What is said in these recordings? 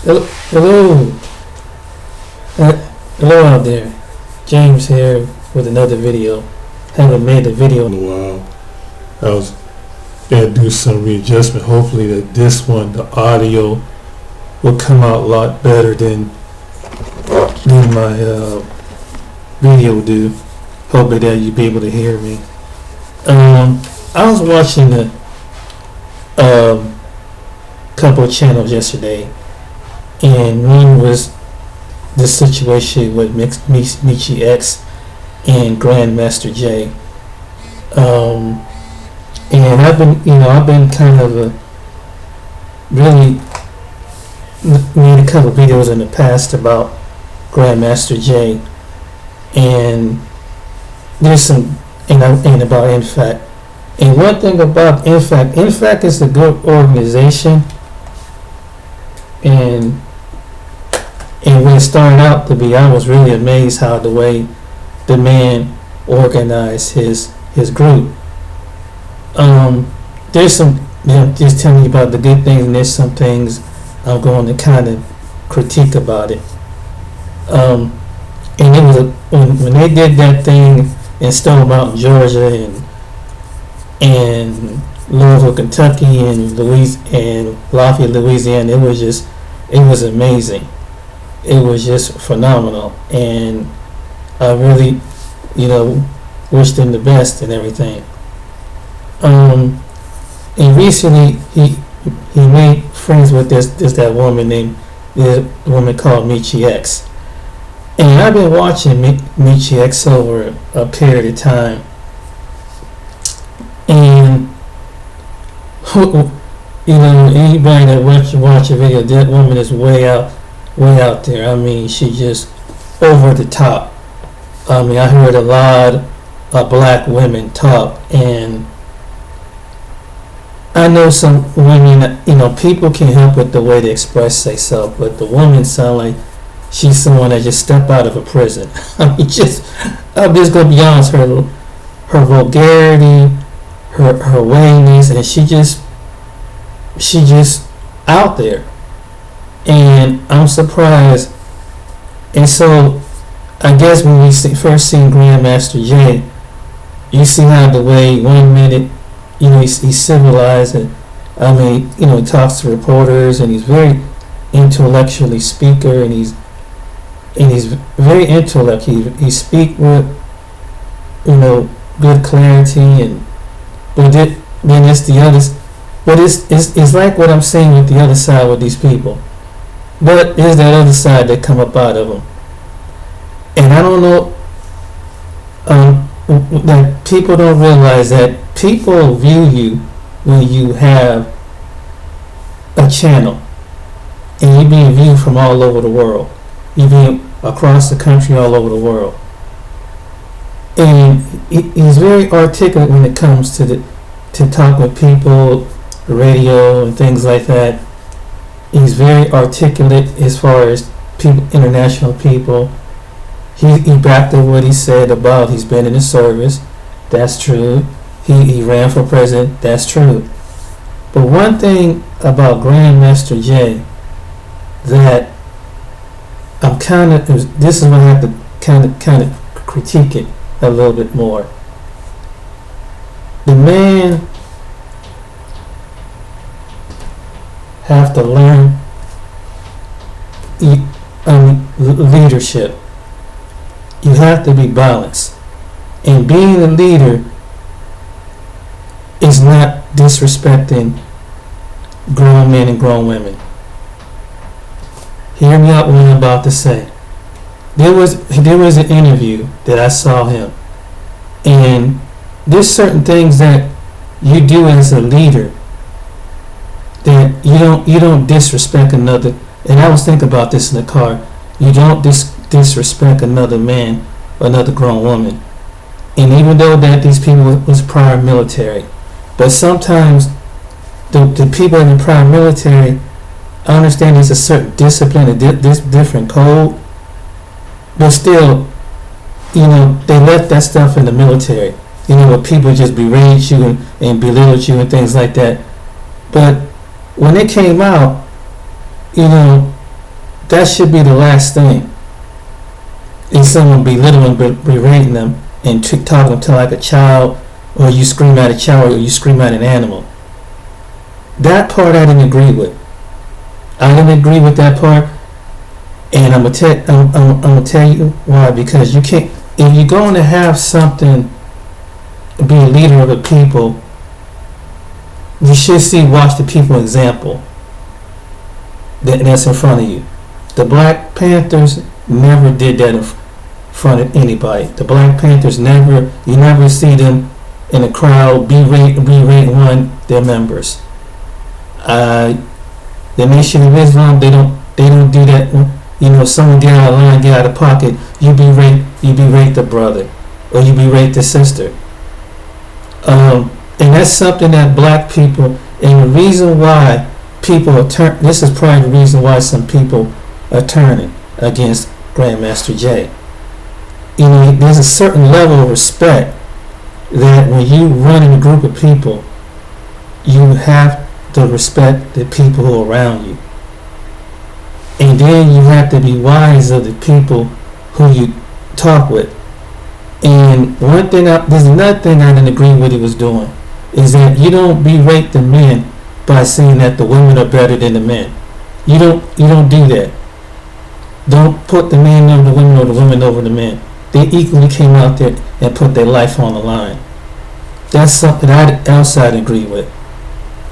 Hello, uh, hello out there. James here with another video. Haven't made a video in a while. I was gonna do some readjustment. Hopefully that this one, the audio, will come out a lot better than my video do. Hopefully that you'll be able to hear me. I was watching a couple of channels yesterday, and one was the situation with Meechie X and Grandmaster J. And I've been kind of really made a couple of videos in the past about Grandmaster J, and there's some and about NFAC. And one thing about NFAC is a good organization, and when it started out to be, I was really amazed how the way the man organized his group. There's some, just telling you about the good things, and there's some things I'm going to kind of critique about it. And it was when they did that thing in Stone Mountain, Georgia, and Louisville, Kentucky, and Lafayette, Louisiana. It was amazing. It was just phenomenal, and I really, wish them the best and everything. And recently he made friends with that woman called Meechie X, and I've been watching Meechie X over a period of time, and anybody that watch a video, that woman is way out there. I mean, she just over the top. I mean, I heard a lot of black women talk, and I know some women, people can't help with the way they express themselves, but the woman sound like she's someone that just stepped out of a prison. I'm just gonna be honest, her vulgarity, her wayness, and she just out there, and I'm surprised. And so I guess when we first seen Grandmaster J, you see how the way 1 minute, he's civilized, and he talks to reporters, and he's very intellectually speaker, and he's very intellectual. He speak with good clarity, but then it's the others. But it's like what I'm saying with the other side with these people. But there's that other side that come up out of them, and I don't know. That people don't realize that people view you when you have a channel, and you're being viewed from all over the world. You're being across the country, all over the world, and he's very articulate when it comes to talk with people, the radio and things like that. He's very articulate as far as people, international people. He backed up what he said about he's been in the service. That's true. He ran for president. That's true. But one thing about Grandmaster J that I'm this is where I have to kind of critique it a little bit more. The man have to learn leadership. You have to be balanced, and being a leader is not disrespecting grown men and grown women. Hear me out what I'm about to say. There was an interview that I saw him, and there's certain things that you do as a leader that you don't disrespect another. And I was thinking about this in the car. You don't disrespect another man or another grown woman. And even though that these people was prior military, but sometimes the people in the prior military, I understand there's a certain discipline, this different code, but still, they left that stuff in the military. Where people just berate you and belittle you and things like that. But when it came out, that should be the last thing. Is someone belittling, berating them, and talking to like a child, or you scream at a child, or you scream at an animal. That part I didn't agree with. I didn't agree with that part, and I'm gonna tell you why. Because you can't, if you're going to have something, be a leader of the people, you should watch the people example that's in front of you. The Black Panthers never did that in front of anybody. The Black Panthers you never see them in a crowd berating one of their members. The Nation of Islam, they don't do that. Someone get out of line, get out of pocket, you berate the brother, or you berate the sister. And that's something that black people, and the reason why people are this is probably the reason why some people are turning against Grandmaster Jay. There's a certain level of respect that when you run in a group of people, you have to respect the people who are around you. And then you have to be wise of the people who you talk with. And there's another thing I didn't agree with he was doing, is that you don't berate the men by saying that the women are better than the men. You don't do that. Don't put the men over the women or the women over the men. They equally came out there and put their life on the line. That's something else I'd agree with.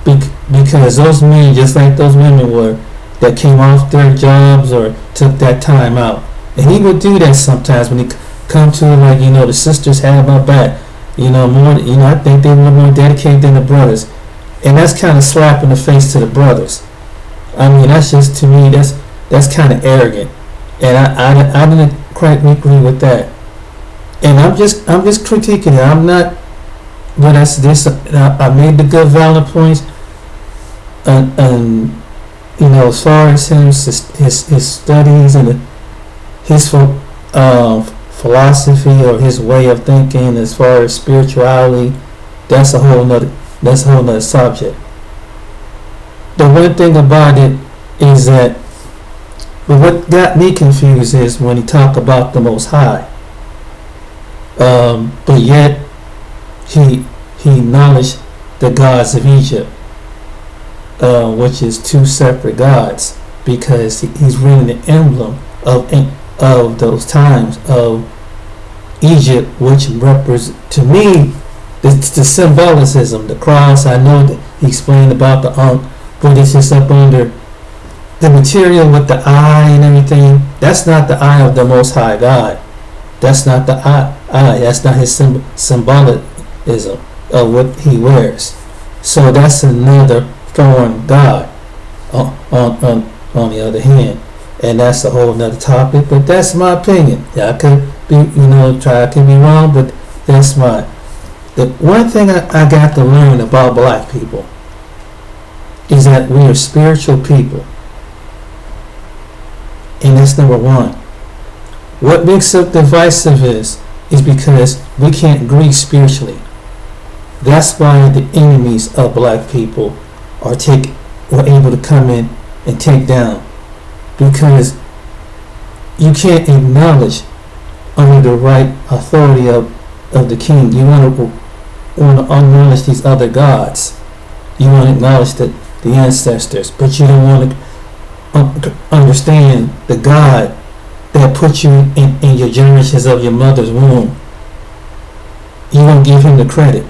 Because those men, just like those women were, that came off their jobs or took that time out. And he would do that sometimes when he come to the sisters have my back. I think they were more dedicated than the brothers. And that's kind of slap in the face to the brothers. I mean, that's just, to me, that's kind of arrogant. And I didn't quite agree with that. And I'm just critiquing it. I'm not, but that's this. I made the good valid points. And as far as his studies and his philosophy or his way of thinking, as far as spirituality, that's a whole nother subject. The one thing about it is that, what got me confused is when he talked about the Most High, but yet he acknowledged the gods of Egypt, which is two separate gods, because he's really the emblem of those times of Egypt, which represents, to me, the symbolicism, the cross. I know that he explained about the but it's just up under the material with the eye and everything. That's not the eye of the Most High God. That's not the eye. That's not his symbolism of what he wears. So that's another foreign god. On the other hand, and that's a whole nother topic. But that's my opinion. I could be, I could be wrong, but that's mine. The one thing I got to learn about black people is that we are spiritual people. And that's number one. What makes us divisive is because we can't agree spiritually. That's why the enemies of black people were able to come in and take down. Because you can't acknowledge under the right authority of the king. You want to acknowledge these other gods. You want to acknowledge the ancestors, but you don't want to understand the God that put you in your generations of your mother's womb. You won't give him the credit,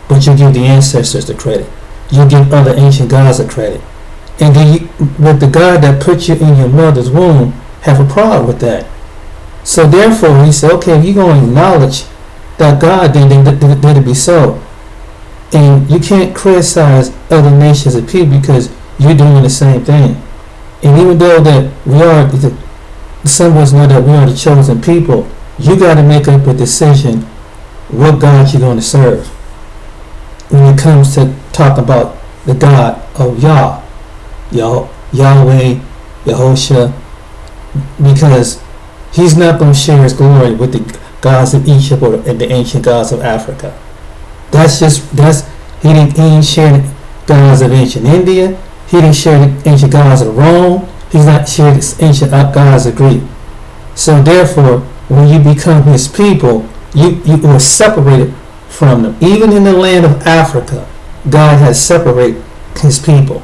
but you give the ancestors the credit. You give other ancient gods the credit. And then with the God that put you in your mother's womb, have a problem with that. So therefore, he said, okay, if you're going to acknowledge that God, then let it be so. And you can't criticize other nations of people because you're doing the same thing. And even though that we are, the symbols know that we are the chosen people, you got to make up a decision what God you're going to serve. When it comes to talk about the God of Yahweh, Yahusha, because he's not going to share his glory with the gods of Egypt or the ancient gods of Africa. He didn't share the gods of ancient India. He didn't share the ancient gods of Rome He's not sure his ancient gods agree. So therefore, when you become his people, you are separated from them. Even in the land of Africa, God has separated his people.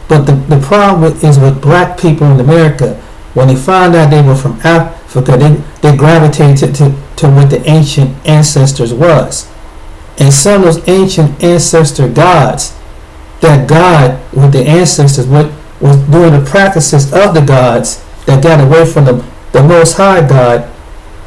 But the problem is with black people in America. When they found out they were from Africa, they gravitated to what the ancient ancestors was. And some of those ancient ancestor gods, that God with the ancestors was doing the practices of the gods that got away from the Most High God.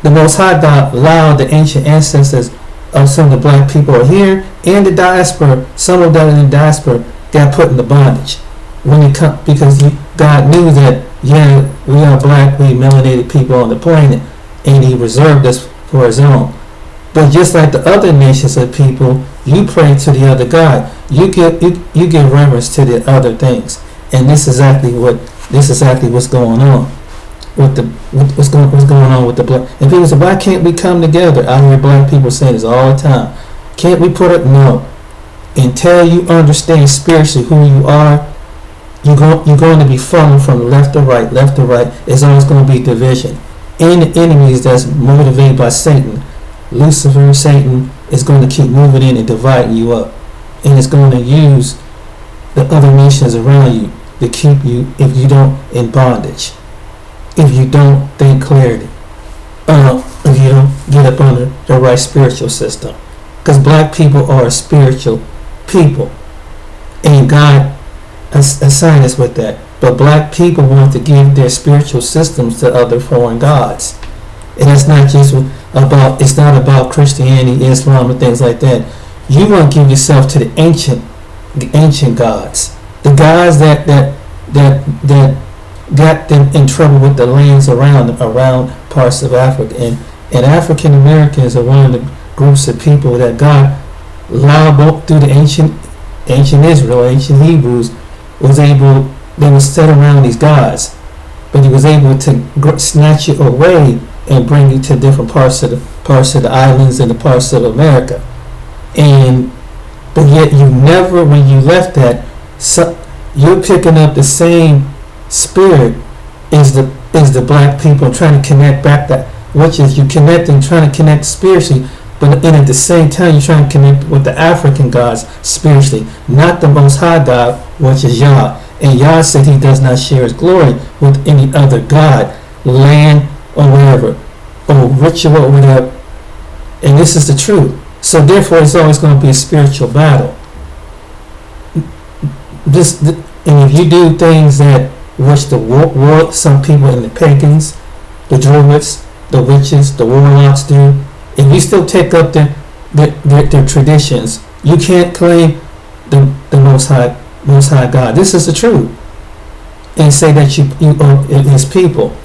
The Most High God allowed the ancient ancestors of some of the black people here and the diaspora, some of them in the diaspora, got put into bondage. Because God knew that, yeah, we are black, we melanated people on the planet, and he reserved us for his own. But just like the other nations of people, you pray to the other God. You give reverence to the other things. And this is exactly what's going on what's going on with the black. And people say, why can't we come together? I hear black people say this all the time. Can't we put it? No. Until you understand spiritually who you are, you're going to be falling from left to right. It's always going to be division. And the enemies that's motivated by Satan, Lucifer, Satan, is going to keep moving in and dividing you up. And it's going to use the other nations around you to keep you, if you don't, in bondage. If you don't think clearly. If you don't get up under the right spiritual system. Because black people are a spiritual people. And God assigned us with that. But black people want to give their spiritual systems to other foreign gods. And it's not just it's not about Christianity, Islam, and things like that. You want to give yourself to the ancient gods. The gods that got them in trouble with the lands around parts of Africa. And African Americans are one of the groups of people that God allowed through the ancient Israel, ancient Hebrews, they were set around these gods, but he was able to snatch you away and bring you to different parts of the islands and the parts of America. But yet you never, when you left that, you're picking up the same spirit as the black people, trying to connect back that, which is you connecting, trying to connect spiritually, but at the same time you're trying to connect with the African gods spiritually, not the Most High God, which is Yah. And Yah said he does not share his glory with any other god, land or whatever, or ritual or whatever. And this is the truth. So therefore it's always going to be a spiritual battle. And if you do things that which the war, some people in the pagans, the druids, the witches, the warlocks do, if you still take up their traditions, you can't claim the Most High God. This is the truth. And say that you are his people.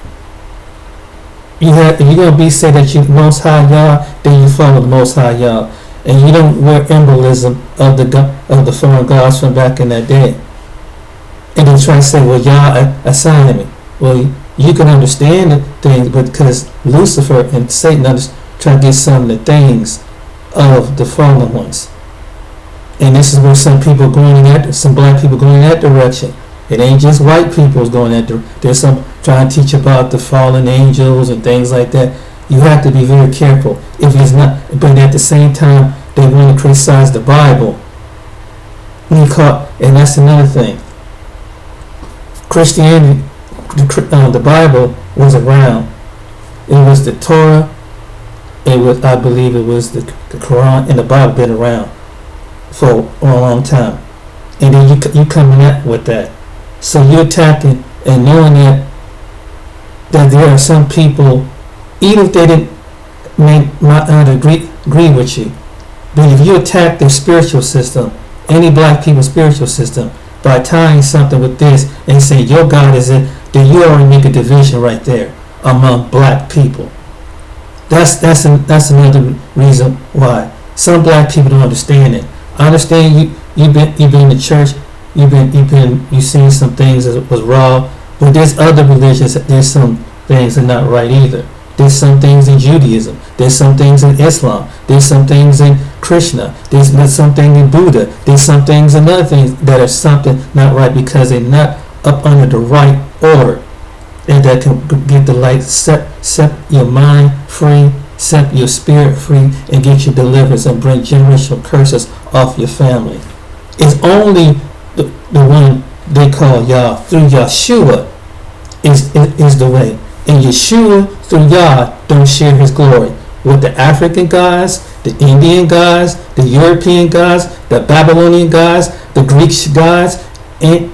If you're going to say that you Most High Yah, then you follow the Most High Yah. And you don't wear embolism of the foreign gods from back in that day. And then try to say, well, Yah assigned me. Well, you can understand the things, but because Lucifer and Satan try to get some of the things of the fallen ones. And this is where some people some black people going in that direction. It ain't just white people going that direction. There's some trying to teach about the fallen angels and things like that. You have to be very careful. If it's not, but at the same time, they want to criticize the Bible. And that's another thing. Christianity, the Bible was around. It was the Torah. I believe it was the Quran and the Bible been around for a long time. And then you coming up with that. So you're attacking and knowing that there are some people, even if they didn't agree with you, but if you attack their spiritual system, any black people's spiritual system, by tying something with this and saying your God is it, then you already make a division right there among black people. That's another reason why some black people don't understand it. I understand you've been in the church, you've seen some things that was wrong, but there's other religions, there's some things that are not right either. There's some things in Judaism. There's some things in Islam. There's some things in Krishna. There's something in Buddha. There's some things and other things that are something not right because they're not up under the right order, and that can get the light, set your mind free, set your spirit free, and get you deliverance and bring generational curses off your family. It's only the one they call Yah through Yeshua is the way. And Yeshua through Yah don't share his glory with the African guys, the Indian guys, the European guys, the Babylonian guys, the Greek guys, and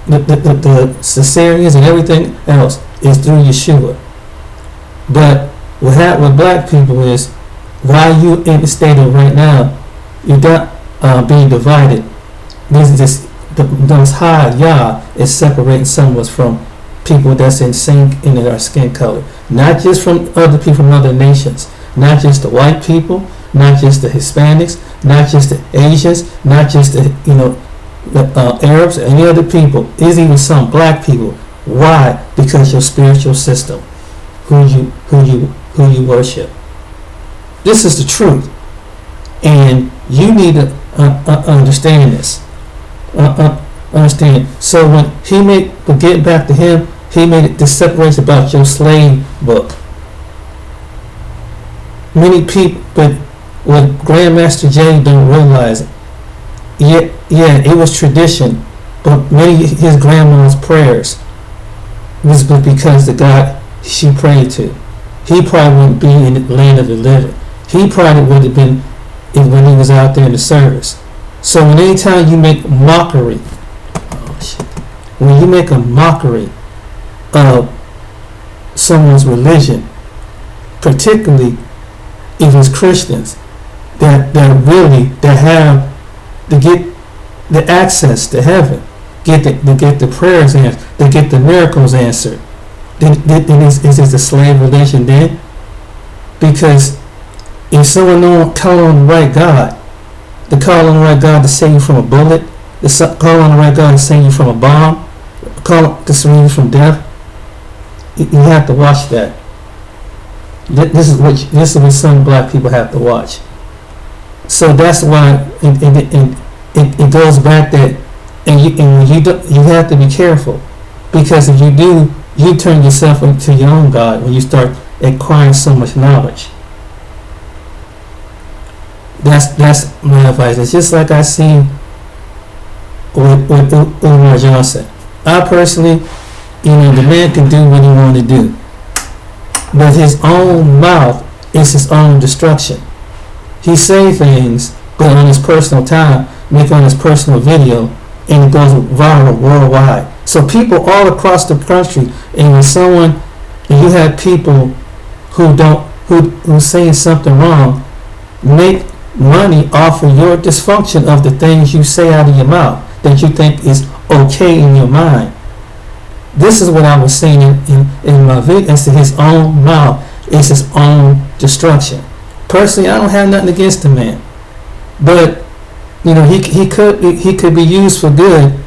the Caesareans and everything else is through Yeshua. But what happened with black people is, while you in the state of right now, you're not being divided. The Most High Yah is separating some of us from people that's in sync in our skin color, not just from other people from other nations, not just the white people, not just the Hispanics, not just the Asians, not just the Arabs, any other people. There's even some black people. Why? Because your spiritual system, who you worship. This is the truth, and you need to understand this. Understand. So when but getting back to him, he made this separation about your slave book. Many people, but what Grandmaster J don't realize it. Yeah, it was tradition, but many of his grandma's prayers was because the God she prayed to. He probably wouldn't be in the land of the living. He probably would have been when he was out there in the service. So anytime you make mockery, when you make a mockery of someone's religion, particularly if it's Christians that have to get the access to heaven, get the prayers answered, they get the miracles answered, then is it a slave religion then? Because if someone don't call on the right God, to call on the right God to save you from a bullet, to call on the right God to save you from a bomb, call to save you from death, you have to watch that. This is what some black people have to watch. So that's why it goes back that, you have to be careful, because if you do, you turn yourself into your own God when you start acquiring so much knowledge. That's my advice. It's just like I seen with Umar Johnson. I personally, the man can do what he want to do, but his own mouth is his own destruction. He say things, but on his personal time, make on his personal video, and it goes viral worldwide. So people all across the country, and when you have people who's saying something wrong, make money off of your dysfunction of the things you say out of your mouth that you think is okay in your mind. This is what I was saying in my video. It's his own mouth. It's his own destruction. Personally, I don't have nothing against the man, but he could be used for good,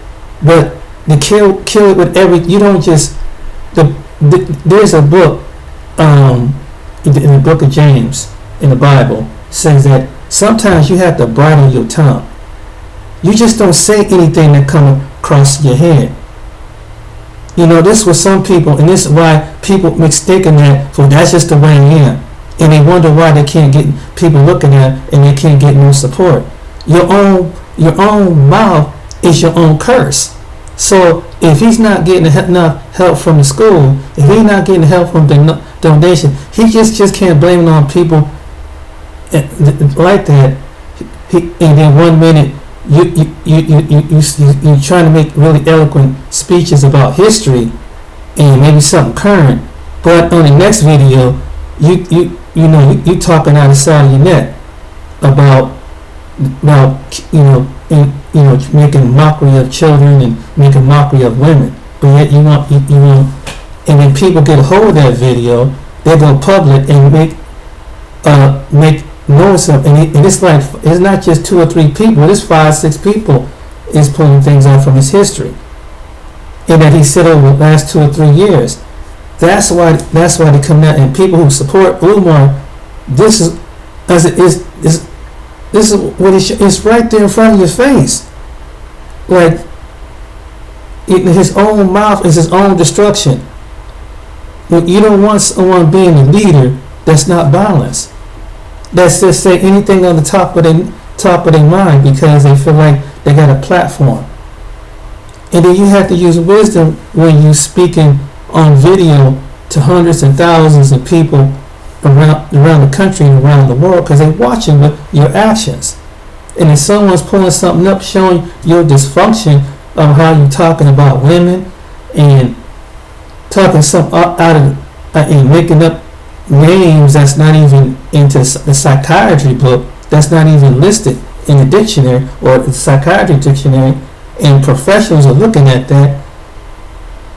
but to kill it with you don't just there's a book in the book of James in the Bible says that sometimes you have to bridle your tongue. You just don't say anything that comes across your head. This was some people, and this is why people mistaken that for that's just the way I am, and they wonder why they can't get people looking at it, and they can't get no support. Your own mouth is your own curse. So if he's not getting enough help from the school, if he's not getting help from the donation, he just can't blame it on people like that. And then 1 minute you're trying to make really eloquent speeches about history and maybe something current, but on the next video you talking out the side of your neck about making mockery of children and making mockery of women, but yet you want, and then people get a hold of that video, they go public and make notice of, and it's like, it's not just 2 or 3 people, it's 5, 6 people is pulling things out from his history, and that he said over the last 2 or 3 years. That's why they come out, and people who support Umar, this is what it's right there in front of your face. Like, His own mouth is his own destruction. You don't want someone being a leader that's not balanced. That's just say anything on the top of their mind because they feel like they got a platform. And then you have to use wisdom when you're speaking on video to hundreds and thousands of people around the country and around the world because they're watching your actions. And if someone's pulling something up showing your dysfunction of how you're talking about women and talking something out of and making up names that's not even into the psychiatry book, that's not even listed in the dictionary or the psychiatry dictionary, and professionals are looking at that.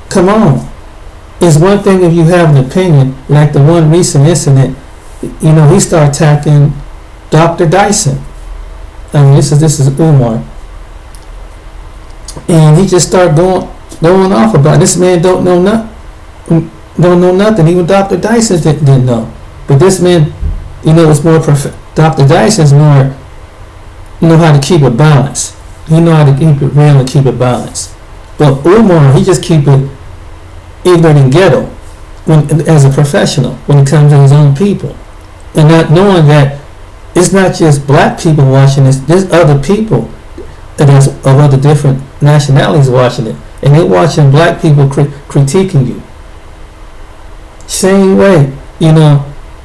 Come on. It's one thing if you have an opinion, like the one recent incident, he started attacking Dr. Dyson. I mean, this is Umar. And he just started going off about it. This man don't know nothing. Even Dr. Dyson didn't know. But this man, was more Dr. Dyson's more know how to keep it balanced. He know how to keep it real and keep it balanced. But Umar, he just keep it ignorant and ghetto as a professional when it comes to his own people. And not knowing that it's not just black people watching this, there's other people of other different nationalities watching it. And they're watching black people critiquing you. Same way,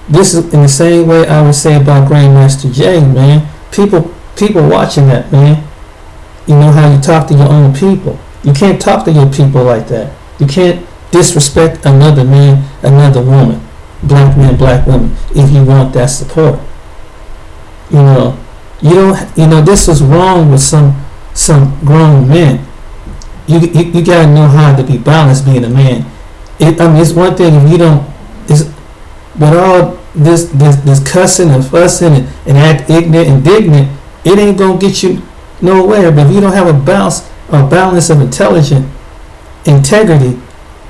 this is in the same way I would say about Grandmaster Jay, man. People watching that, man. You know how you talk to your own people. You can't talk to your people like that. You can't disrespect another man, another woman, black man, black woman, if you want that support. This is wrong with some grown men. You gotta know how to be balanced being a man. It's one thing if you don't. But all this cussing and fussing and act ignorant and indignant, it ain't gonna get you nowhere. But if you don't have a balance of intelligence, integrity,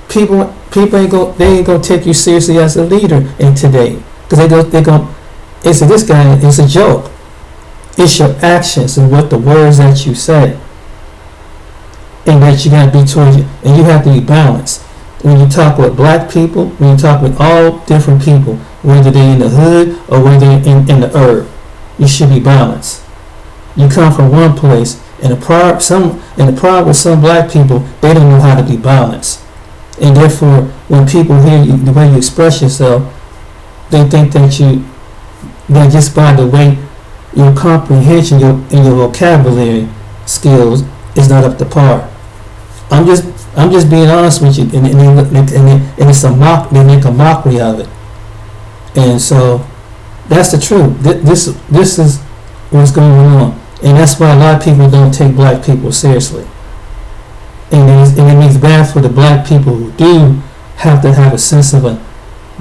people ain't gonna take you seriously as a leader in today because this guy is a joke. It's your actions and what the words that you say, and that you gotta be towards you, and you have to be balanced. When you talk with black people, when you talk with all different people, whether they're in the hood or whether they're in the herb, you should be balanced. You come from one place, and the problem with some black people, they don't know how to be balanced. And therefore, when people hear you, the way you express yourself, they think that just by the way your comprehension and your vocabulary skills is not up to par. I'm just being honest with you, and it's they make a mockery of it, and so that's the truth. This is what's going on, and that's why a lot of people don't take black people seriously, and it makes bad for the black people who do have to have a sense of a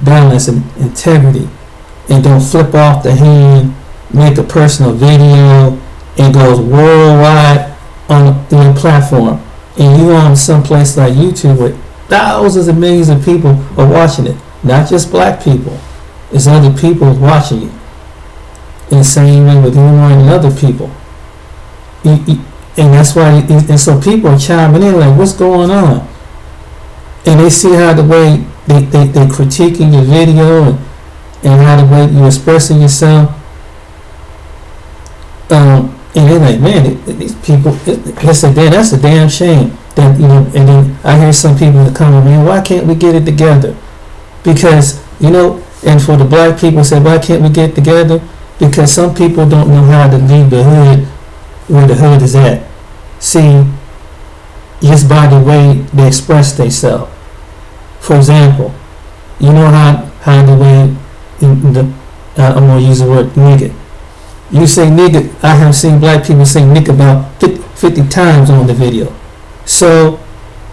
balance and integrity, and don't flip off the hand, make a personal video, and goes worldwide on the platform. And you on some place like YouTube with thousands of millions of people are watching it. Not just black people. It's other people watching you. And the same way with Umar and other people. And that's why, and so people are chiming in like, what's going on? And they see how the way they critiquing your video and how the way you're expressing yourself. And they're like, man, these people, that's a damn shame. That, and then I hear some people that come, man, why can't we get it together? Because, and for the black people say, why can't we get together? Because some people don't know how to leave the hood where the hood is at. See, just by the way they express themselves. For example, you know how the way, I'm going to use the word nigga. You say nigga, I have seen black people say nigga about 50 times on the video. So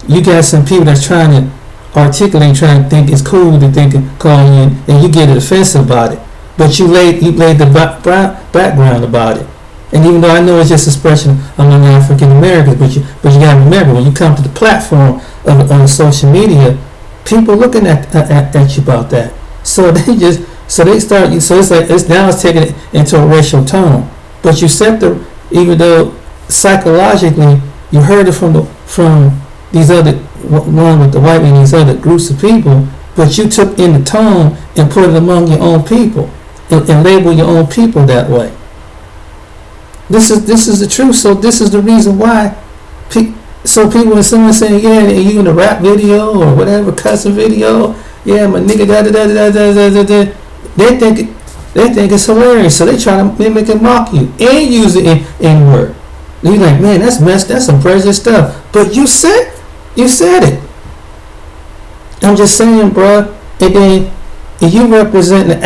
you got some people that's trying to articulate, trying to think it's cool to think of calling you, and you get offensive about it. But you laid the background about it. And even though I know it's just expression among African Americans, but you got to remember when you come to the platform of social media, people looking at you about that. So they start. So it's like it's taking it into a racial tone. But you said even though psychologically you heard it from these other, one with the white and these other groups of people, but you took in the tone and put it among your own people and label your own people that way. This is the truth. So this is the reason why. So people, when someone saying, yeah, you in a rap video or whatever, cussing video, yeah, my nigga, they think it's hilarious. So they try to mimic and mock you and use it in N-word. You're like, man, that's some prejudice stuff. But you said it. I'm just saying, bro. And then you represent the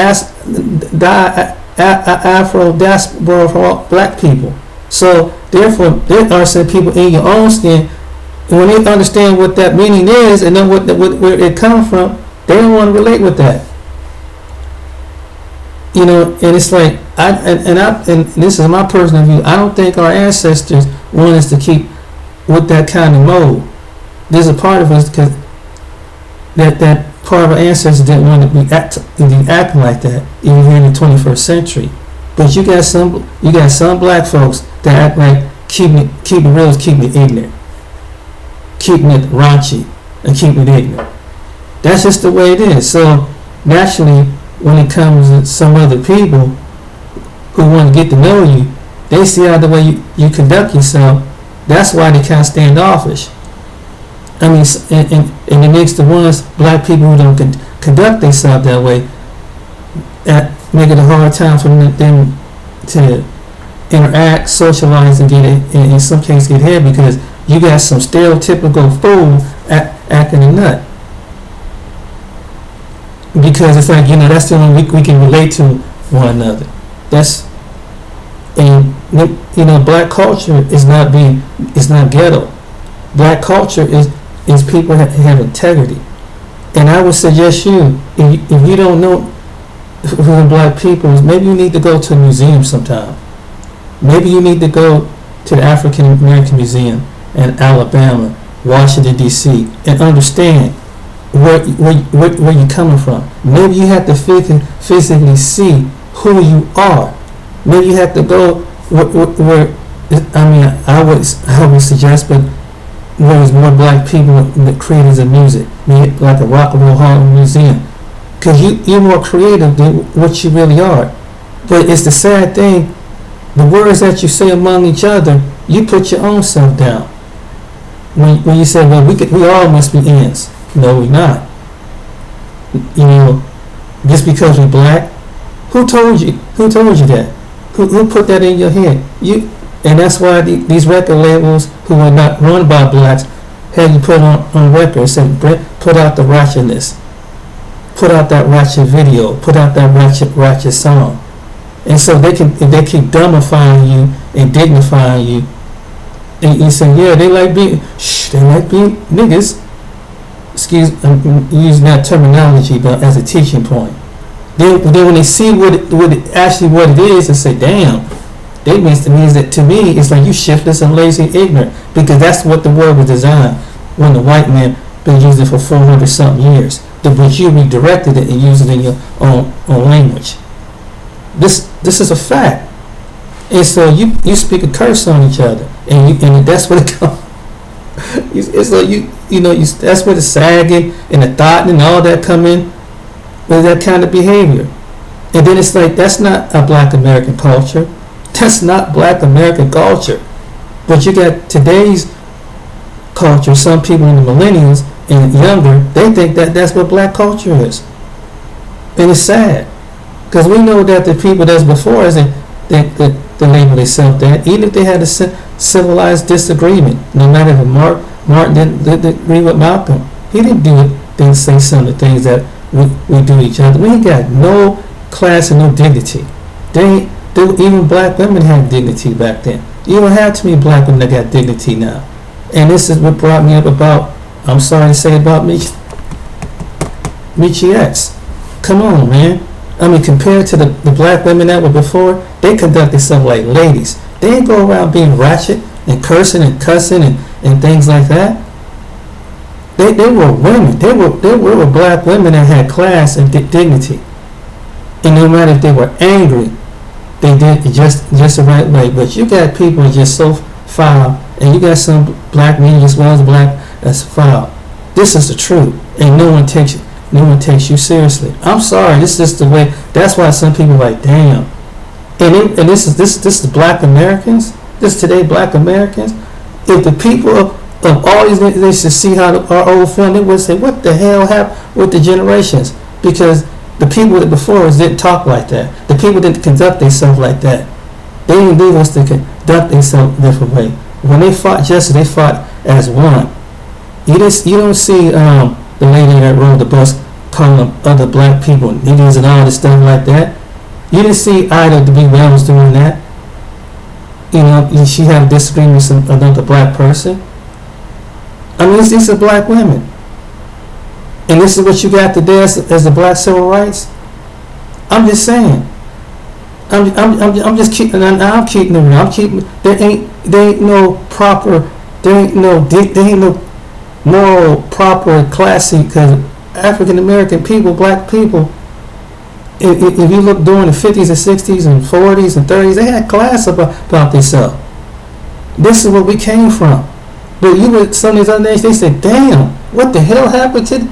Afro diaspora for black people. So therefore, there are some people in your own skin, and when they understand what that meaning is and know where it comes from, they don't want to relate with that. You know, and it's like and this is my personal view. I don't think our ancestors want us to keep with that kind of mode. There's a part of us because that part of our ancestors didn't want to be acting like that even here in the 21st century. But you got some black folks that act like keeping it real is keeping it ignorant, keeping it raunchy, and keeping it ignorant. That's just the way it is. So naturally, when it comes to some other people who want to get to know you, they see how the way you conduct yourself. That's why they kind of standoffish. I mean, and it makes the ones, black people who don't conduct themselves that way, make it a hard time for them to interact, socialize, and get it, in some cases get ahead, because you got some stereotypical fool acting a nut. Because it's like, you know, that's the only we can relate to one another. And you know, black culture is not ghetto. Black culture is people have integrity. And I would suggest if you don't know who the black people is, maybe you need to go to a museum sometime. Maybe you need to go to the African American Museum in Alabama, Washington D.C., and understand where you're coming from. Maybe you have to physically see who you are. Maybe you have to go where I mean, I would suggest, but where there's more black people, the creators of music, like a Rock and Roll Hall Museum, because you're more creative than what you really are. But it's the sad thing, the words that you say among each other, you put your own self down. When you say, well, we all must be ends. No, we're not. You know, just because we're black, who told you that? Who put that in your head? And that's why these record labels who are not run by blacks have you put on records and put out the ratchetness, put out that ratchet video, put out that ratchet song, and so they keep dumbifying you and dignifying you. And you say, yeah, they like being niggas. I'm using that terminology, but as a teaching point. Then when they see what it is, and say, damn, that means that to me it's like you shiftless and lazy and ignorant, because that's what the word was designed when the white man been using it for 400 something years. But you redirected it and used it in your own language. This is a fact. And so you speak a curse on each other, and that's what it comes. It's like that's where the sagging and the thought and all that come in with that kind of behavior. And then it's like, that's not a black American culture. That's not black American culture. But you got today's culture, some people in the millennials and younger, they think that that's what black culture is. And it's sad, because we know that the people that's before us, they label themselves that, even if they had a civilized disagreement. No matter if Martin didn't agree with Malcolm, he didn't say some of the things that we do to each other. We ain't got no class and no dignity. Even black women had dignity back then. You don't have too many black women that got dignity now. And this is what brought me up about, I'm sorry to say, about Meechie X. Come on, man. I mean, compared to the black women that were before, they conduct themselves like ladies. They ain't go around being ratchet and cursing and cussing and things like that. They were women. They were black women that had class and dignity. And no matter if they were angry, they did it just the right way. But you got people just so foul, and you got some black men as well as black that's filed. This is the truth, and no one takes you seriously. I'm sorry, this is the way. That's why some people are like, damn. And this is Black Americans. This today Black Americans. If the people of all these, they should see how our old film, they would say, what the hell happened with the generations? Because the people that before us didn't talk like that. The people didn't conduct themselves like that. They didn't leave us to conduct themselves a different way. When they fought justice, they fought as one. You don't see the lady that rode the bus calling other black people niggas and all this stuff like that. You didn't see Ida to be Wells doing that. You know, she had a disagreement with another black person. I mean, these are black women. And this is what you got today as the black civil rights. I'm just saying. I'm just keeping. I'm keeping them. I'm keeping. There ain't no proper. There ain't no moral, proper, classy. Because African American people, black people, if you look during the 50s and 60s and 40s and 30s, they had class about themselves. This is where we came from. But you with some of these other nations, they said, "Damn, what the hell happened to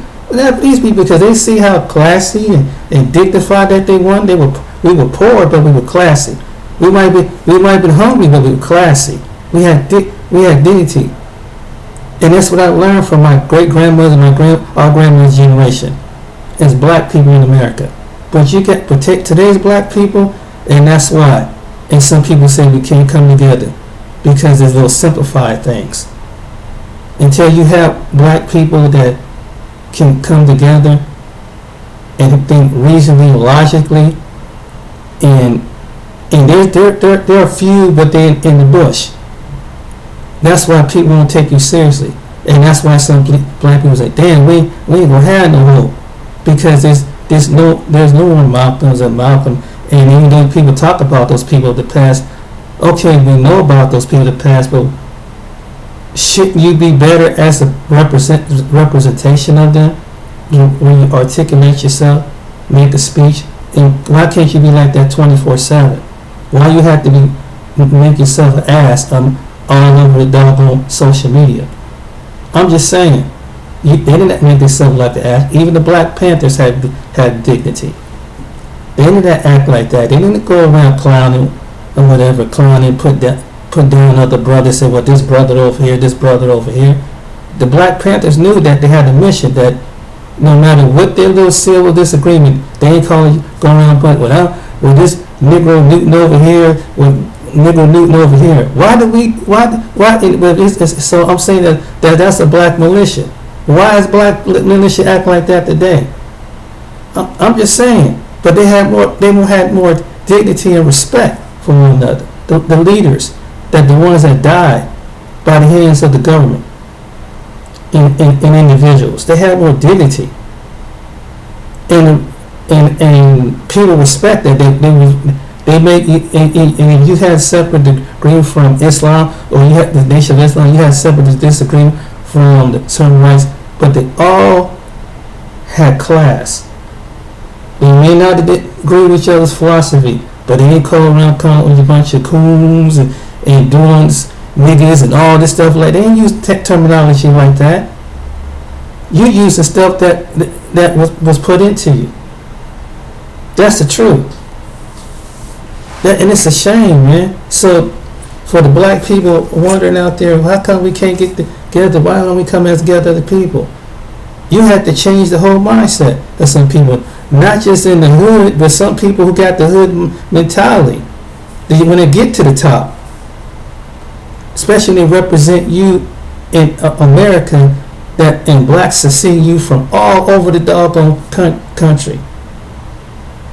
these people?" Because they see how classy and dignified that they were. We were poor, but we were classy. We might have been hungry, but we were classy. We had dignity. And that's what I learned from my great grandmother and our grandmother's generation as black people in America. But today's black people, and that's why. And some people say we can't come together because there's little simplified things. Until you have black people that can come together and think reasonably, logically, and there are few, but they're in the bush. That's why people don't take you seriously, and that's why some black people say, "Damn, we ain't gonna have no hope," because there's no one Malcolm, and even though people talk about those people of the past, okay, we know about those people of the past, but shouldn't you be better as a representation of them when you articulate yourself, make a speech? And why can't you be like that 24/7? Why you have to make yourself an ass all over the doggone social media? I'm just saying, they didn't make themselves like an ass. Even the Black Panthers had dignity. They didn't act like that. They didn't go around clowning or whatever, clowning, put down other brothers, say, well, this brother over here, this brother over here. The Black Panthers knew that they had a mission that no matter what their little civil disagreement, they ain't going around, but with this Negro Newton over here, with Negro Newton over here. So I'm saying that's a black militia. Why is black militia act like that today? I'm just saying. But they had more dignity and respect for one another. The leaders, that the ones that died by the hands of the government and individuals, they had more dignity. And people respect that they make, and if you had separate degree from Islam, or you had the Nation of Islam, you had separate disagreement from the civil rights, but they all had class. They may not agree with each other's philosophy, but they ain't calling with a bunch of coons and dudes, niggas, and all this stuff like that. They ain't use terminology like that. You use the stuff that was put into you. That's the truth. And it's a shame, man. So for the black people wondering out there, how come we can't get together? Why don't we come as together the people? You have to change the whole mindset of some people, not just in the hood, but some people who got the hood mentality. When they get to the top, especially when they represent you in America, and blacks to see you from all over the doggone country,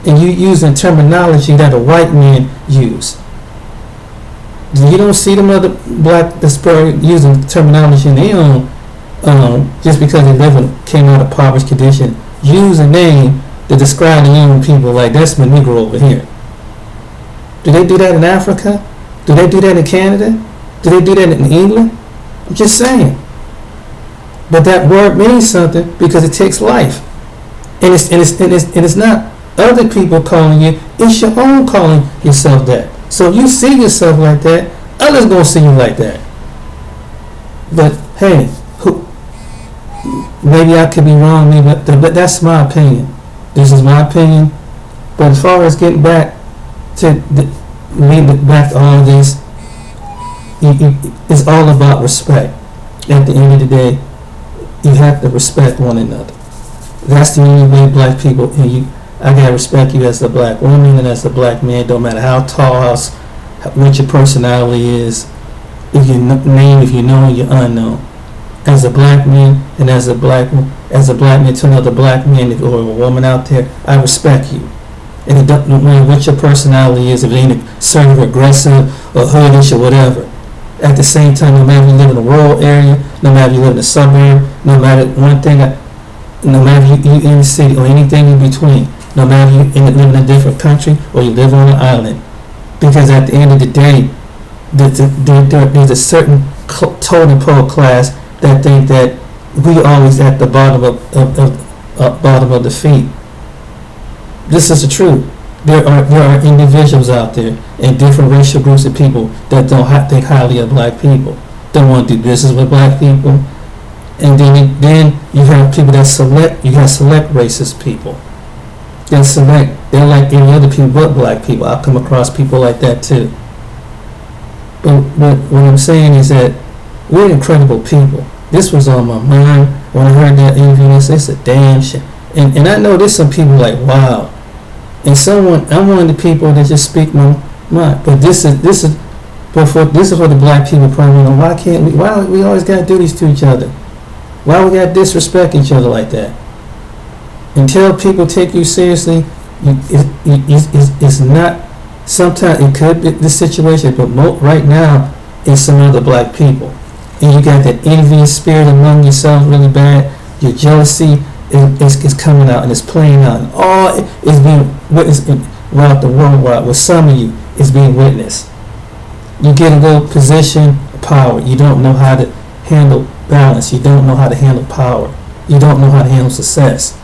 and you using terminology that a white man use. You don't see them other black diaspora using terminology in their own, just because they came out of impoverished condition, use a name to describe the young people like that's my Negro over here. Do they do that in Africa? Do they do that in Canada? Do they do that in England? I'm just saying. But that word means something because it takes life, and it's not other people calling you. It's your own calling yourself that. So if you see yourself like that, others gonna see you like that. But hey, Maybe I could be wrong, but that's my opinion. This is my opinion. But as far as getting back to back to all this, it's all about respect. At the end of the day, you have to respect one another. That's the only way black people, and I gotta respect you as a black woman and as a black man. Don't matter how tall, what your personality is, if your name, if you know, you're unknown. As a black man and as a black man to another black man or a woman out there, I respect you. And it doesn't matter what your personality is, if it ain't assertive, aggressive, or hoodish or whatever. At the same time, no matter if you live in a rural area, no matter if you live in a suburb, no matter no matter if you in the city or anything in between, no matter if you live in a different country or you live on an island. Because at the end of the day, there's a certain totem pole class that think that we always at the bottom of the feet. This is the truth. There are individuals out there and different racial groups of people that don't think highly of black people, don't want to do business with black people, and then you have people that select racist people. They're like any other people but black people. I've come across people like that too. But what I'm saying is that we're incredible people. This was on my mind when I heard that interview. It's a damn shit. And I know there's some people like, wow. And I'm one of the people that just speak my mind. But this is what the black people probably want. Why we always gotta do this to each other? Why we gotta disrespect each other like that? Until people take you seriously, it's not. Sometimes it could be the situation, but right now it's some other black people, and you got that envious spirit among yourselves really bad. Your jealousy is coming out and it's playing out, and all is being witnessed throughout the world. With some of you, is being witnessed. You get a little position of power. You don't know how to handle balance. You don't know how to handle power. You don't know how to handle success.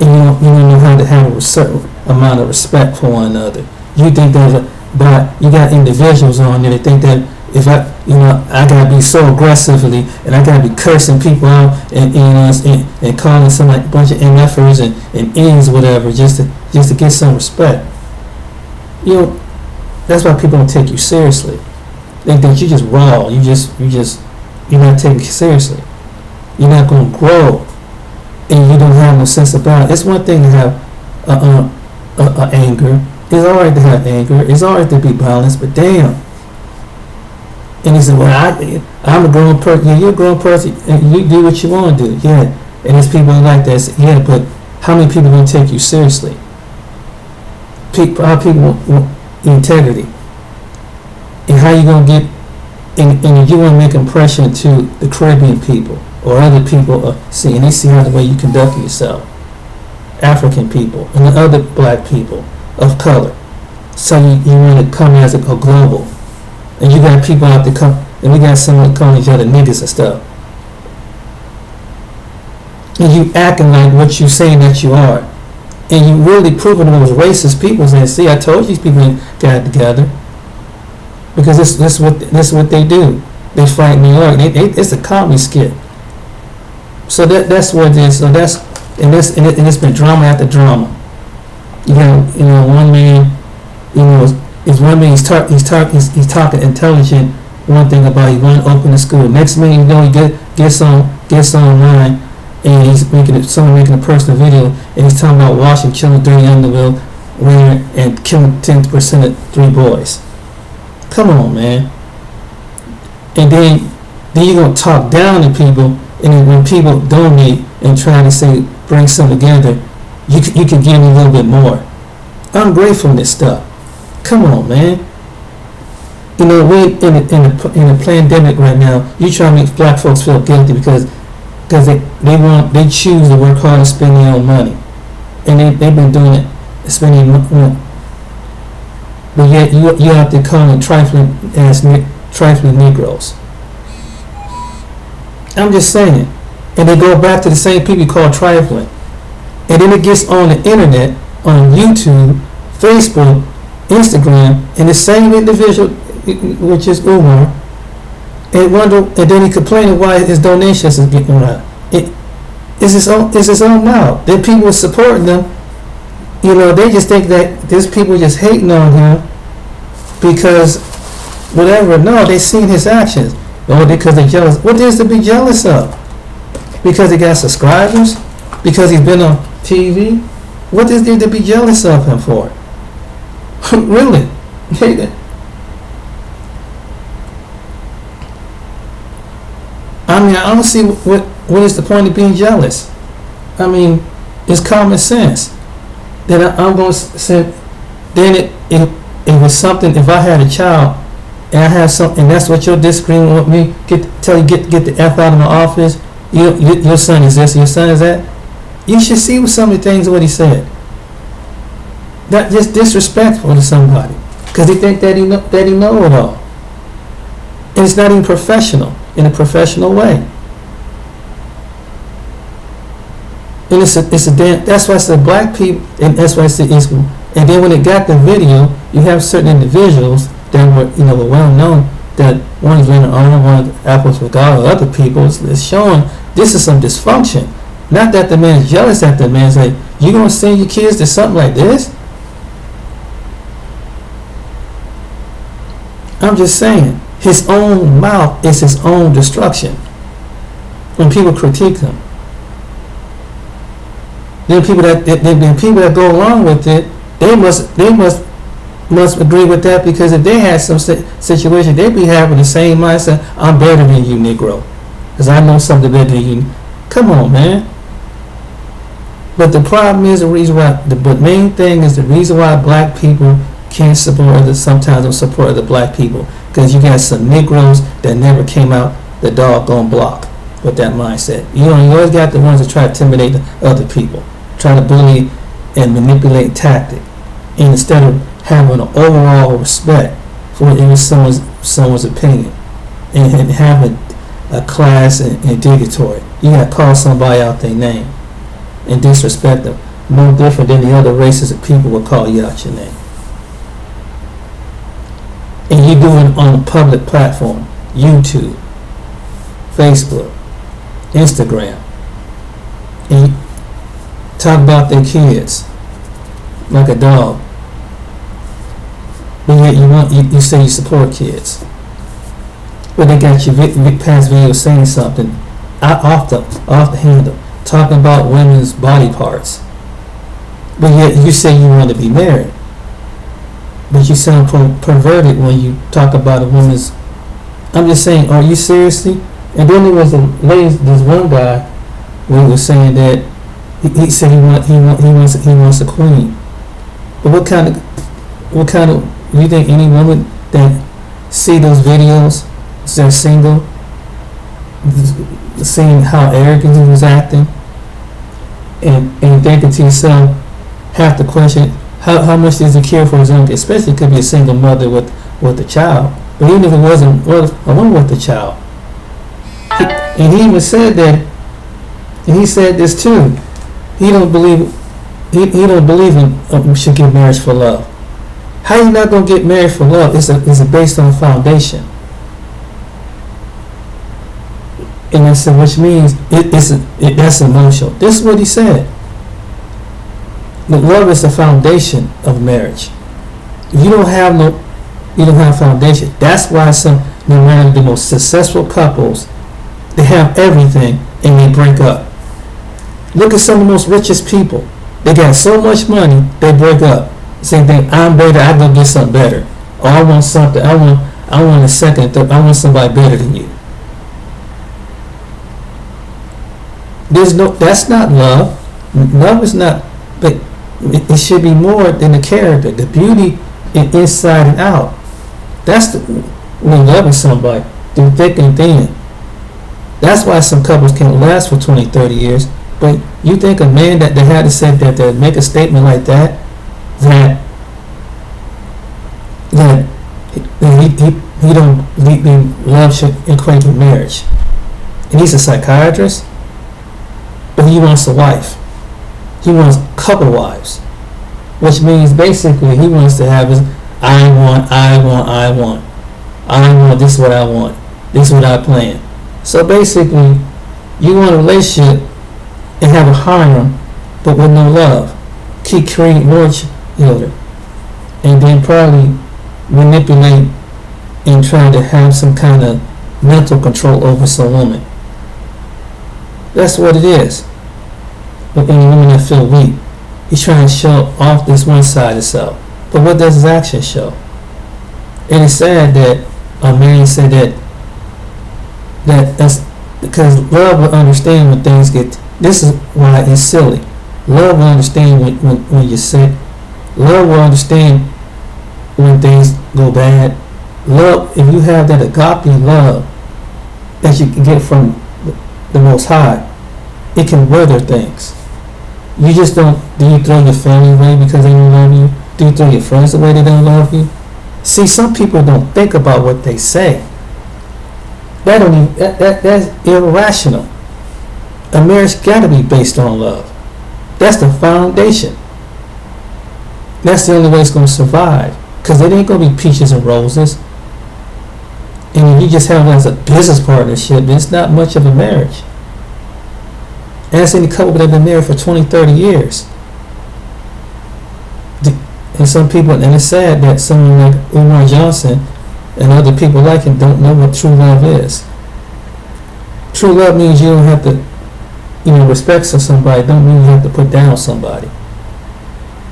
And you don't know how to have a certain amount of respect for one another. You think that you got individuals on there that think that if I gotta be so aggressively and I gotta be cursing people out and calling some like a bunch of MFers and N's whatever just to get some respect. That's why people don't take you seriously. They think you just raw. You're not taking it seriously. You're not gonna grow. And you don't have no sense about it. It's one thing to have anger. It's alright to have anger. It's alright to be balanced, but damn. And he said, well, I'm a grown person. Yeah, you're a grown person, and you do what you want to do. Yeah. And there's people like that. Say, yeah, but how many people going to take you seriously? How people want integrity. And how you going to get, and you want to make impression to the Caribbean people. Or other people and they see how the way you conduct yourself. African people and the other black people of color. So you want to come as a global. And you got people out there come, and we got someone calling each other niggas and stuff. And you acting like what you saying that you are. And you really proving to those racist people saying, see, I told you these people ain't got it together. Because this is what they do. They fight New York. It's a comedy skit. So that's what it is. So and it's been drama after drama. One man, is one man he's talking intelligent. One thing about he want to open the school. Next man he gets online and he's making a personal video and he's talking about washing children dirty underwear and killing 10% of 3 boys. Come on, man. And then you're gonna talk down to people. And then when people donate and try to bring something together, you can give them a little bit more. Ungratefulness stuff. Come on, man. We're in a pandemic right now. You try to make black folks feel guilty because they choose to work hard and spend their own money, and they've been doing it, spending money. But yet you out there calling trifling Negroes. I'm just saying. And they go back to the same people you call trifling. And then it gets on the internet, on YouTube, Facebook, Instagram, and the same individual, which is Umar, and then he complaining why his donations is getting out. It's his own mouth. Then people supporting them. They just think that these people just hating on him because whatever. No, they seen his actions. Oh, because they're jealous. What is to be jealous of? Because he got subscribers? Because he's been on TV? What is there to be jealous of him for? Really? I mean, I don't see what is the point of being jealous. I mean, it's common sense. That I'm going to say, then it was something, if I had a child, and I have something, and that's what you're disagreeing with me, get the F out of my office, your son is this, your son is that, you should see some of the things what he said. Not just disrespectful to somebody, because he think that he know it all. And it's not even professional, in a professional way. And it's a damn, that's why it's the black people, and that's why it's and then when it got the video, you have certain individuals that were well known, that one is later on, one of apples with God, or other people is showing this is some dysfunction. Not that the man is jealous at the man, like, you gonna send your kids to something like this? I'm just saying, his own mouth is his own destruction. When people critique him, then people that go along with it, they must agree with that, because if they had some situation, they'd be having the same mindset. I'm better than you, Negro, because I know something better than you. Come on, man. But the problem is, the reason why, the main thing is the reason why black people can't support others, sometimes don't support other black people, because you got some Negroes that never came out the doggone block with that mindset. You always got the ones that try to intimidate other people, try to bully and manipulate tactic, and instead of having an overall respect for someone's opinion and having a class and dignitary, you got to call somebody out their name and disrespect them, no different than the other races of people will call you out your name. And you do it on a public platform, YouTube, Facebook, Instagram, and you talk about their kids like a dog. But yet you say you support kids. But they got you past video saying something off the handle, talking about women's body parts. But yet you say you want to be married. But you sound perverted when you talk about a woman's. I'm just saying, are you seriously? And then there was this one guy who was saying that he said he wants a queen. But what kind of you think any woman that see those videos, they're single, seeing how arrogant he was acting, and thinking to yourself, have to question how much does he care for his own kid? Especially it could be a single mother with a child. But even if it wasn't a woman with a child, and he even said that, and he said this too. He don't believe in should get married for love. How you not gonna get married for love? It's based on a foundation, and I said, which means that's emotional. This is what he said. But love is the foundation of marriage. If you don't have foundation. That's why no matter the most successful couples, they have everything and they break up. Look at some of the most richest people. They got so much money, they break up. Same thing. I'm better. I go get something better. Or I want something. I want a second. Third. I want somebody better than you. That's not love. Love is not. But it should be more than the character, the beauty, inside and out. That's when loving somebody through thick and thin. That's why some couples can last for 20, 30 years. But you think a man that had to say that make a statement like that he don't believe love should equate with marriage, and he's a psychiatrist, but he wants a wife. He wants a couple wives, which means basically he wants to have his I want, this is what I want. This is what I plan. So basically, you want a relationship and have a harem, but with no love. Keep creating more children, and then probably manipulate and try to have some kind of mental control over some woman. That's what it is. But any women that feel weak, he's trying to show off this one side of himself. But what does his action show? And it's sad that a man said that's because love will understand when things get. This is why it's silly. Love will understand when you're sick. Love will understand when things go bad. Love, if you have that agape love that you can get from the Most High, it can weather things. You just don't. Do you throw your family away because they don't love you? Do you throw your friends away they don't love you? See, some people don't think about what they say. That's irrational. A marriage got to be based on love. That's the foundation. That's the only way it's going to survive. Because it ain't going to be peaches and roses. And if you just have it as a business partnership, it's not much of a marriage. Ask any couple that have been married for 20, 30 years. And some people, and it's sad that someone like Umar Johnson and other people like him don't know what true love is. True love means you don't have to, respect somebody. Don't mean you have to put down somebody.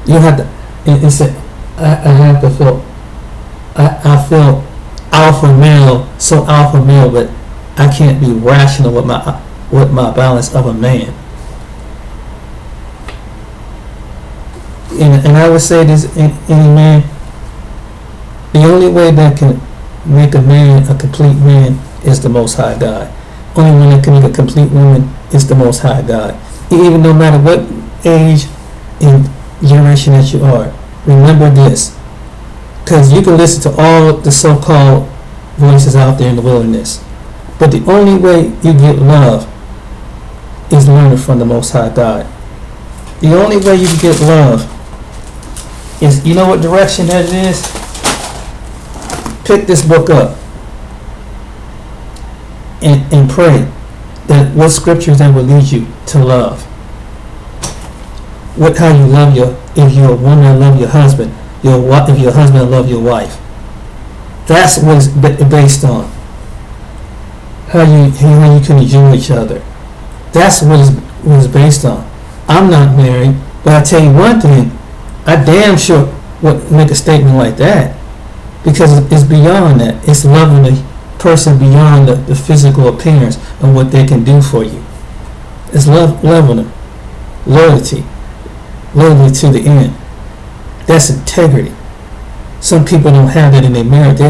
You have to, and say, I have to feel, I feel alpha male, so alpha male, but I can't be rational with my balance of a man. And I would say this, any man, the only way that can make a man a complete man is the Most High God. Only one that can make a complete woman is the Most High God. Even no matter what age and generation that you are, remember this. Because you can listen to all the so-called voices out there in the wilderness. But the only way you get love is learning from the Most High God. The only way you can get love is, you know what direction that it is? Pick this book up and pray that what scriptures that will lead you to love. How you love if you're a woman that love your husband, if your husband love your wife. That's what it's based on. How you can enjoy each other. That's what it's based on. I'm not married, but I tell you one thing, I damn sure would make a statement like that, because it's beyond that. It's loving the person beyond the physical appearance and what they can do for you. It's loving them. Loyalty to the end. That's integrity. Some people don't have that in their marriage.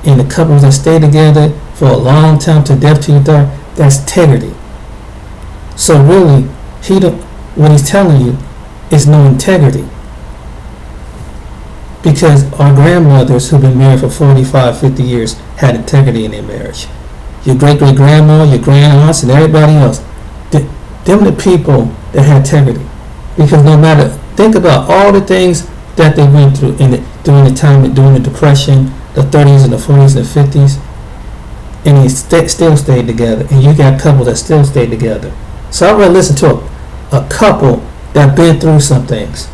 In the couples that stay together for a long time to death to you, that's integrity. So really, what he's telling you is no integrity. Because our grandmothers who've been married for 45, 50 years had integrity in their marriage. Your great-great-grandma, your grand-aunts, and everybody else, them the people that had integrity. Because no matter, think about all the things that they went through during the Depression, the 30s and the 40s and the 50s, and they still stayed together. And you got couples that still stayed together. So I would listen to a couple that been through some things.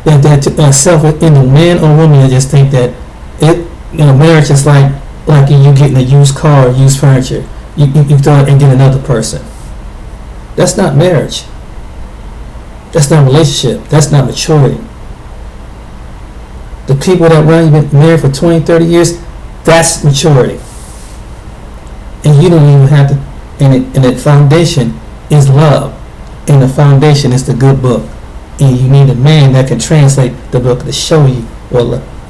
That self in the man or woman that just think that marriage is like you getting a used car or used furniture. You throw it and get another person. That's not marriage. That's not relationship. That's not maturity. The people that run, you've been married for 20, 30 years, that's maturity. And you don't even have to, and the foundation is love. And the foundation is the good book. And you need a man that can translate the book to show you,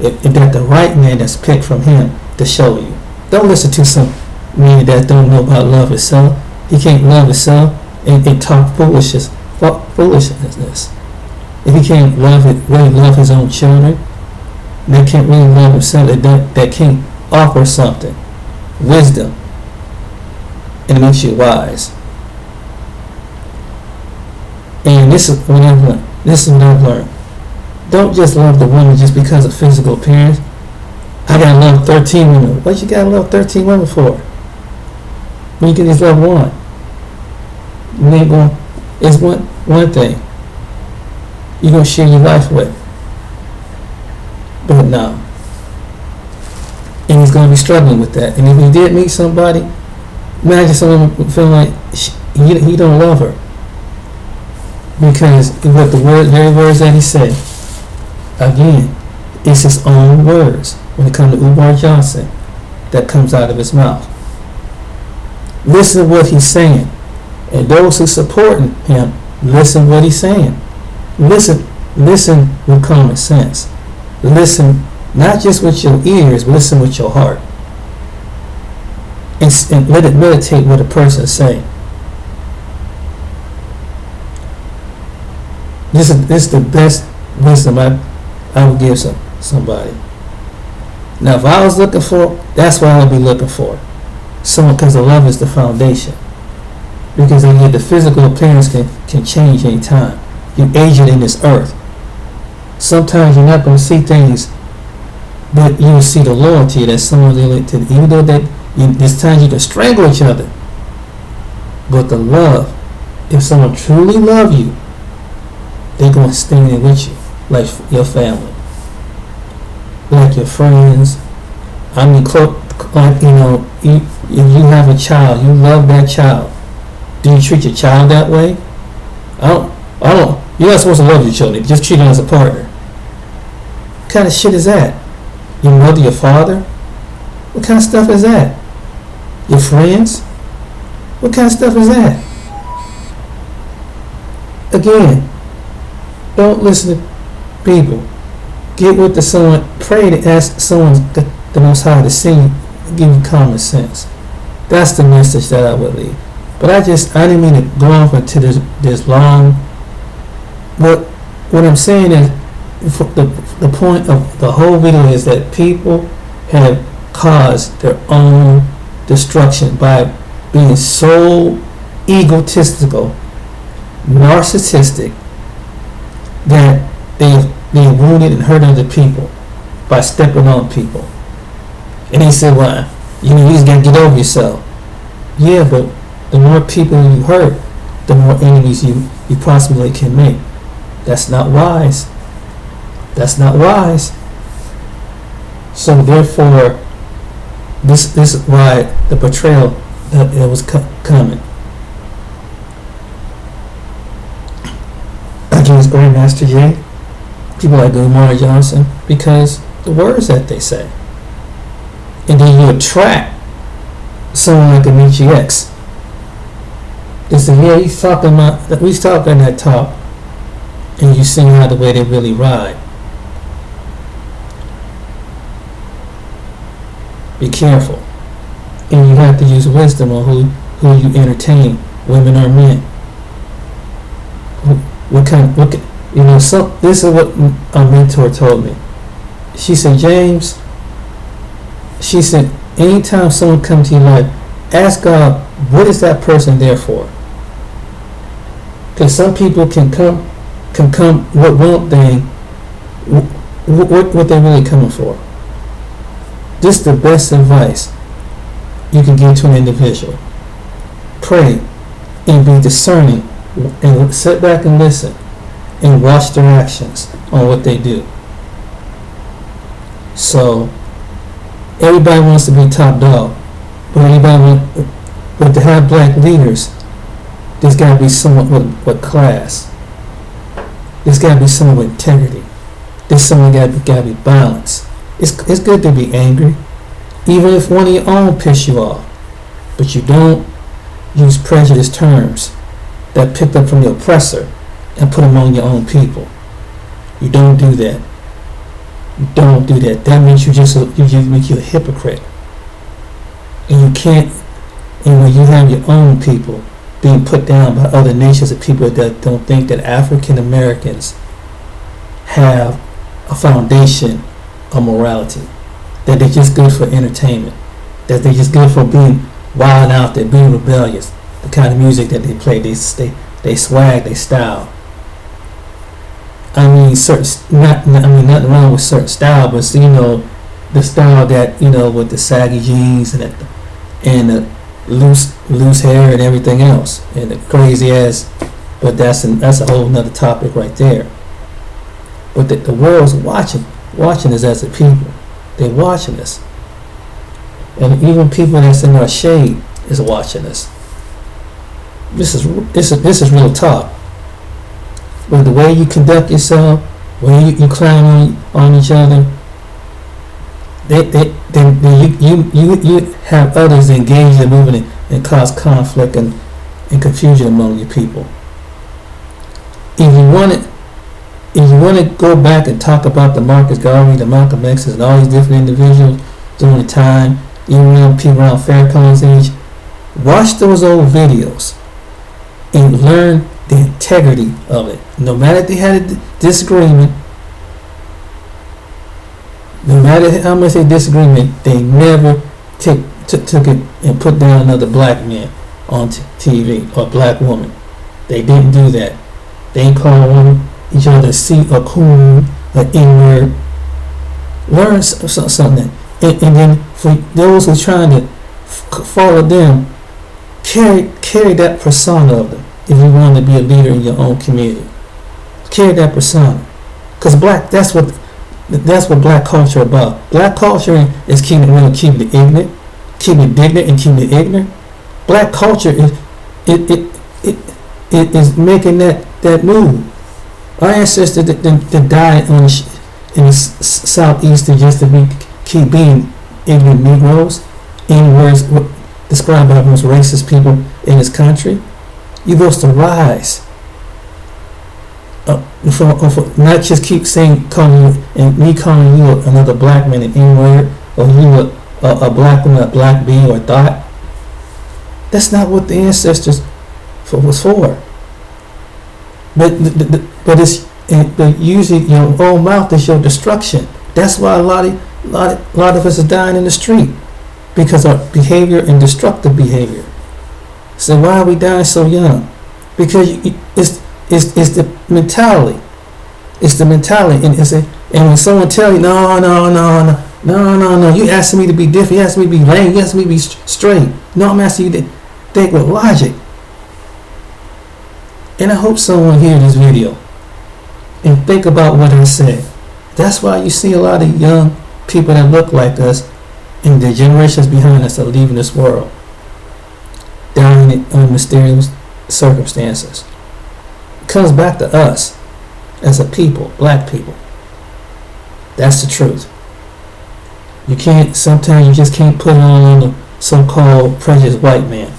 if that the right man that's picked from him to show you. Don't listen to some man that don't know about love himself. He can't love himself and talk foolishness. If he can't really love his own children, they can't really love himself, that can't offer something, wisdom, and it makes you wise. And this is what I've learned. Don't just love the woman just because of physical appearance. I gotta love 13 women. What you gotta love 13 women for? When you can just love one. You ain't going, it's one thing you're gonna share your life with. But no. And he's gonna be struggling with that. And if he did meet somebody, imagine someone feeling like he don't love her. Because with the very words that he said, again, it's his own words when it comes to Umar Johnson that comes out of his mouth. Listen to what he's saying. And those who supporting him, listen what he's saying. Listen with common sense. Listen not just with your ears, but listen with your heart. And let it meditate what a person is saying. This is the best wisdom I would give somebody. Now, if I was looking for, that's what I would be looking for. Someone, because the love is the foundation. Because again, the physical appearance can change any time. You age it in this earth. Sometimes you're not going to see things, but you will see the loyalty that someone related to. Even though there's times you can strangle each other, but the love, if someone truly loves you, they're going to stand there with you, like your family, like your friends. I mean, like, if you have a child, you love that child. Do you treat your child that way? I don't. You're not supposed to love your children. Just treat them as a partner. What kind of shit is that? Your mother, your father? What kind of stuff is that? Your friends? What kind of stuff is that? Again, don't listen to people. Get with someone. Pray to ask someone, the Most High, to sing, give you common sense. That's the message that I would leave. But I didn't mean to go off into this long. What I'm saying is, the point of the whole video is that people have caused their own destruction by being so egotistical, narcissistic, that they wounded and hurt other people by stepping on people. And they said, well, you just got to get over yourself. Yeah, but the more people you hurt, the more enemies you possibly can make. That's not wise. That's not wise. So therefore, this is why the betrayal that was coming against Grandmaster J, people like Umar Johnson, because the words that they say. And then you attract someone like a Meechie X. They say, yeah, he's talking that talk, and you see how the way they really ride. Be careful, and you have to use wisdom on who you entertain, women or men. This is what a mentor told me. She said, James, she said, anytime someone comes to your life, ask God, what is that person there for? Because some people can come with one thing, what they're really coming for. This is the best advice you can give to an individual. Pray and be discerning and sit back and listen and watch their actions on what they do. So everybody wants to be top dog, but to have black leaders, there's got to be someone with class. There's got to be someone with integrity. There's someone got to be balanced. It's good to be angry, even if one of your own piss you off, but you don't use prejudiced terms that picked up from the oppressor and put them on your own people. You don't do that. You don't do that. That means you just make you a hypocrite. And you can't. And when you have your own people being put down by other nations of people that don't think that African Americans have a foundation of morality, that they're just good for entertainment, that they're just good for being wild out there, being rebellious, the kind of music that they play, they swag, they style. I mean, nothing wrong with certain style, but the style that, with the saggy jeans and the loose hair and everything else, and the crazy ass. But that's a whole nother topic right there. But the world's watching us as a people. They're watching us, and even people that's in our shade is watching us. This is real talk. But the way you conduct yourself, when you climb on each other, you have others engaged in movement and cause conflict and confusion among your people. If you want to go back and talk about the Marcus Garvey, the Malcolm X's, and all these different individuals during the time, even around people around Farrakhan's age, watch those old videos and learn the integrity of it. No matter if they had a disagreement, no matter how much they disagreement, they never took it and put down another black man on TV or black woman. They didn't do that. They ain't call each other C or coon or N-word. Learn something. And then for those who are trying to follow them, carry that persona of them. If you want to be a leader in your own community, carry that persona. Because that's what black culture about. Black culture is keeping it ignorant, keeping it ignorant, and keeping it ignorant. Black culture is making that move. Our ancestors that died in the southeast just to keep being ignorant Negroes, in words described by the most racist people in this country. You're supposed to rise. Not just keep calling you another black man an N-word, or you a black woman, a black bee, or a dot. That's not what the ancestors was for. But usually your own mouth is your destruction. That's why a lot of us are dying in the street, because of behavior and destructive behavior. So why are we dying so young? Because it's the mentality. It's the mentality, and when someone tells you no, you asking me to be different, you asking me to be lame, you asking me to be straight. No, I'm asking you to think with logic. And I hope someone hears this video and think about what I said. That's why you see a lot of young people that look like us and the generations behind us are leaving this world, dying in mysterious circumstances. It comes back to us as a people, black people. That's the truth. Sometimes you just can't put it on the so-called prejudiced white man.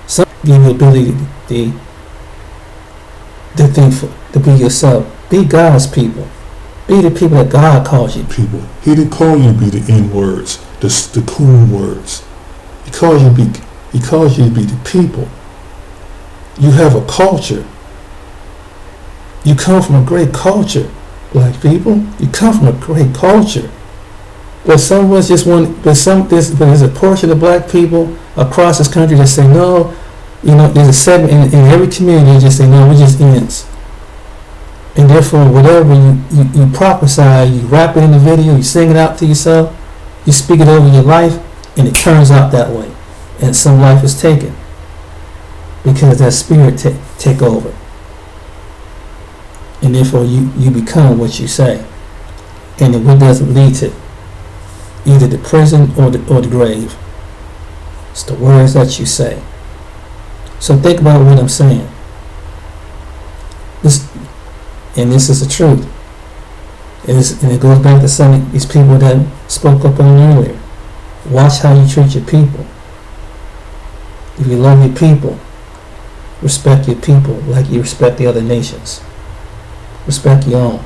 Some give you the ability to be yourself. Be God's people. Be the people that God calls you. People. He didn't call you to be the N-words, the coon words. He calls you to be the people. You have a culture. You come from a great culture, black people. You come from a great culture. But some of us just want. There's a portion of black people across this country that say no. There's a segment in every community that just say no. We're just ends. And therefore, whatever you prophesy, you rap it in the video, you sing it out to yourself, you speak it over your life, and it turns out that way. And some life is taken because that spirit take over. And therefore, you become what you say. And it doesn't lead to either the prison or the grave. It's the words that you say. So think about what I'm saying. This is the truth. And it goes back to some of these people that spoke up on earlier. Watch how you treat your people. If you love your people, respect your people like you respect the other nations. Respect your own.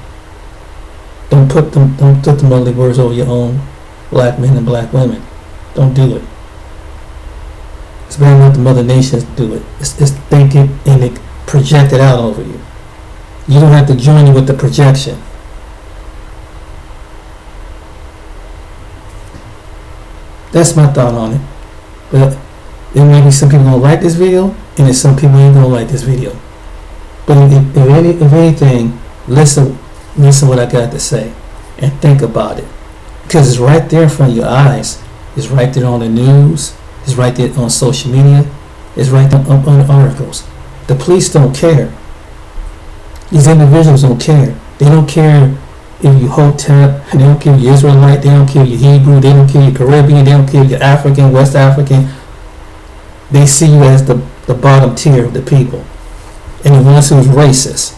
Don't put them ugly words over your own black men and black women. Don't do it. It's better not the other nations do it. It's think it and it project it out over you. You don't have to join in with the projection. That's my thought on it. But there may be some people gonna like this video, and there's some people ain't gonna like this video. But if anything, listen what I got to say, and think about it. because it's right there in front of your eyes. It's right there on the news. It's right there on social media. It's right there on the articles. The police don't care. These individuals don't care. They don't care if you Hotep. They don't care if you're Israelite. They don't care if you're Hebrew. They don't care if you're Caribbean. They don't care if you're African, West African. They see you as the bottom tier of the people. And the ones who's racist,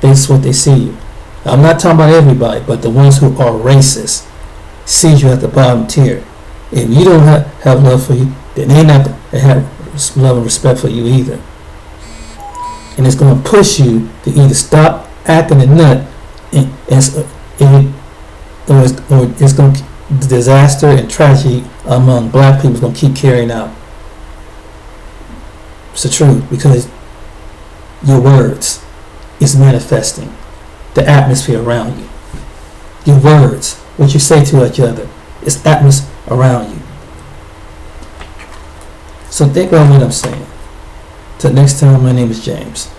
that's what they see you. I'm not talking about everybody, but the ones who are racist see you at the bottom tier. If you don't have love for you, then they not have love and respect for you either. And it's going to push you to either stop acting a nut, or it's going to, the disaster and tragedy among black people is going to keep carrying out. It's the truth, because your words is manifesting the atmosphere around you. Your words, what you say to each other, is atmosphere around you. So think about what I'm saying. Till next time, my name is James.